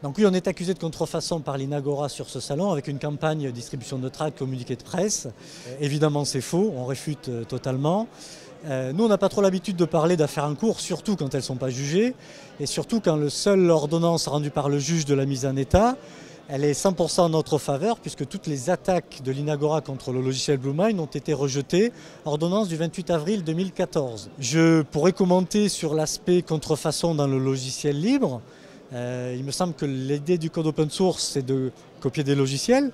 Donc oui, on est accusé de contrefaçon par l'Inagora sur ce salon avec une campagne distribution de tracts, communiqué de presse. Évidemment, c'est faux, on réfute totalement. Nous, on n'a pas trop l'habitude de parler d'affaires en cours, surtout quand elles ne sont pas jugées, et surtout quand le seul ordonnance rendue par le juge de la mise en état, elle est 100% en notre faveur, puisque toutes les attaques de l'Inagora contre le logiciel BlueMind ont été rejetées, ordonnance du 28 avril 2014. Je pourrais commenter sur l'aspect contrefaçon dans le logiciel libre. Il me semble que l'idée du code open source, c'est de copier des logiciels.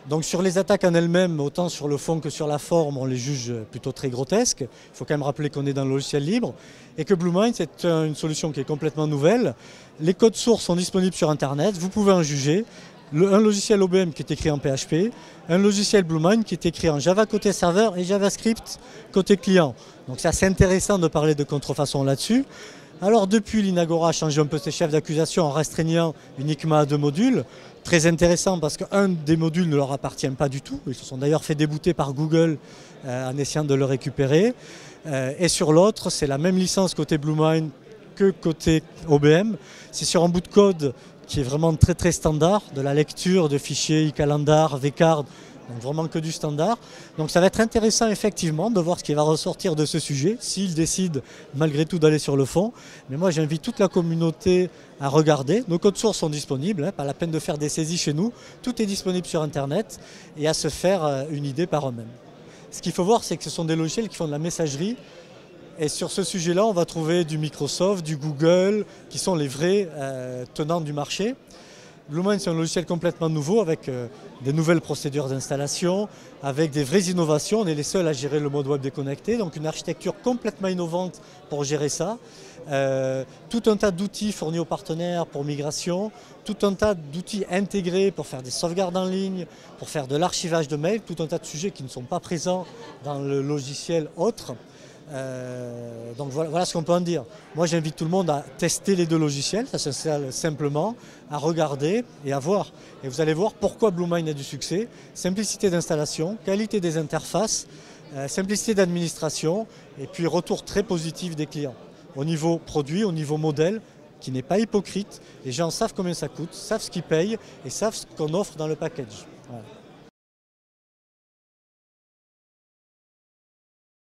Donc sur les attaques en elles-mêmes, autant sur le fond que sur la forme, on les juge plutôt très grotesques. Il faut quand même rappeler qu'on est dans le logiciel libre et que BlueMind, c'est une solution qui est complètement nouvelle. Les codes sources sont disponibles sur Internet, vous pouvez en juger. Un logiciel OBM qui est écrit en PHP, un logiciel BlueMind qui est écrit en Java côté serveur et JavaScript côté client. Donc c'est assez intéressant de parler de contrefaçon là-dessus. Alors depuis, l'Inagora a changé un peu ses chefs d'accusation en restreignant uniquement à 2 modules. Très intéressant parce qu'un des modules ne leur appartient pas du tout. Ils se sont d'ailleurs fait débouter par Google en essayant de le récupérer. Et sur l'autre, c'est la même licence côté BlueMind que côté OBM. C'est sur un bout de code qui est vraiment très très standard, de la lecture de fichiers iCalendar, vCard, donc vraiment que du standard. Donc ça va être intéressant effectivement de voir ce qui va ressortir de ce sujet, s'ils décident malgré tout d'aller sur le fond. Mais moi j'invite toute la communauté à regarder. Nos codes sources sont disponibles, pas la peine de faire des saisies chez nous. Tout est disponible sur Internet et à se faire une idée par eux-mêmes. Ce qu'il faut voir, c'est que ce sont des logiciels qui font de la messagerie. Et sur ce sujet-là, on va trouver du Microsoft, du Google, qui sont les vrais tenants du marché. BlueMind, c'est un logiciel complètement nouveau avec des nouvelles procédures d'installation, avec des vraies innovations. On est les seuls à gérer le mode web déconnecté, donc une architecture complètement innovante pour gérer ça. Tout un tas d'outils fournis aux partenaires pour migration, tout un tas d'outils intégrés pour faire des sauvegardes en ligne, pour faire de l'archivage de mails, tout un tas de sujets qui ne sont pas présents dans le logiciel autre. Donc voilà ce qu'on peut en dire. Moi j'invite tout le monde à tester les 2 logiciels, ça s'installe simplement, à regarder et à voir. Et vous allez voir pourquoi BlueMind a du succès. Simplicité d'installation, qualité des interfaces, simplicité d'administration et puis retour très positif des clients. Au niveau produit, au niveau modèle, qui n'est pas hypocrite, les gens savent combien ça coûte, savent ce qu'ils payent et savent ce qu'on offre dans le package. Voilà.